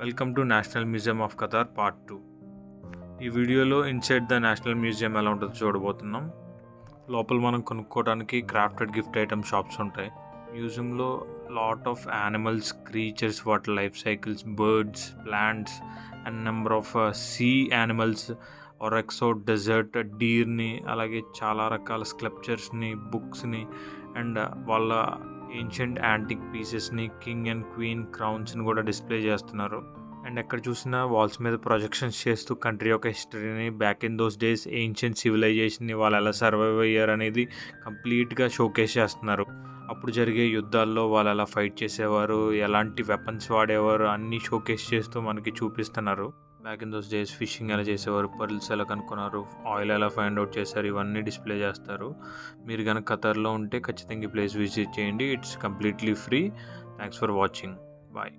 Welcome to national museum of Qatar part 2. ఈ వీడియోలో inside the national museum ఎలా ఉంటుందో చూడబోతున్నాం. లోపల మనం కొనుక్కోవడానికి క్రాఫ్టెడ్ గిఫ్ట్ ఐటమ్ షాప్స్ ఉంటాయి. మ్యూజియంలో లాట్ ఆఫ్ యానిమల్స్, క్రీచర్స్, వాటి life cycles, birds, plants and number of sea animals, ఒరెక్సో డెజర్ట్ డీర్ని, అలాగే చాలా రకాల స్కల్ప్చర్స్ని, బుక్స్ని అండ్ వాళ్ళ ఏన్షియంట్ యాంటిక్ పీసెస్ని, కింగ్ అండ్ క్వీన్ క్రౌన్స్ని కూడా డిస్ప్లే చేస్తున్నారు. అండ్ ఎక్కడ చూసినా వాల్స్ మీద ప్రొజెక్షన్స్ చేస్తూ కంట్రీ యొక్క హిస్టరీని, back in those days ancient సివిలైజేషన్ని వాళ్ళు ఎలా సర్వైవ్ అయ్యారు అనేది కంప్లీట్గా షోకేస్ చేస్తున్నారు. అప్పుడు జరిగే యుద్ధాల్లో వాళ్ళు ఎలా ఫైట్ చేసేవారు, ఎలాంటి వెపన్స్ వాడేవారు అన్నీ షోకేస్ చేస్తూ మనకి చూపిస్తున్నారు. Back in those days fishing ఎలా చేసేవారు, పర్ల్స్ ఎలా కనుక్కున్నారు, ఆయిల్ ఎలా ఫైండ్ అవుట్ చేశారు, ఇవన్నీ డిస్ప్లే చేస్తారు. మీరు కనుక ఖతార్లో ఉంటే ఖచ్చితంగా ఈ ప్లేస్ విజిట్ చేయండి. It's completely free. Thanks for watching. Bye.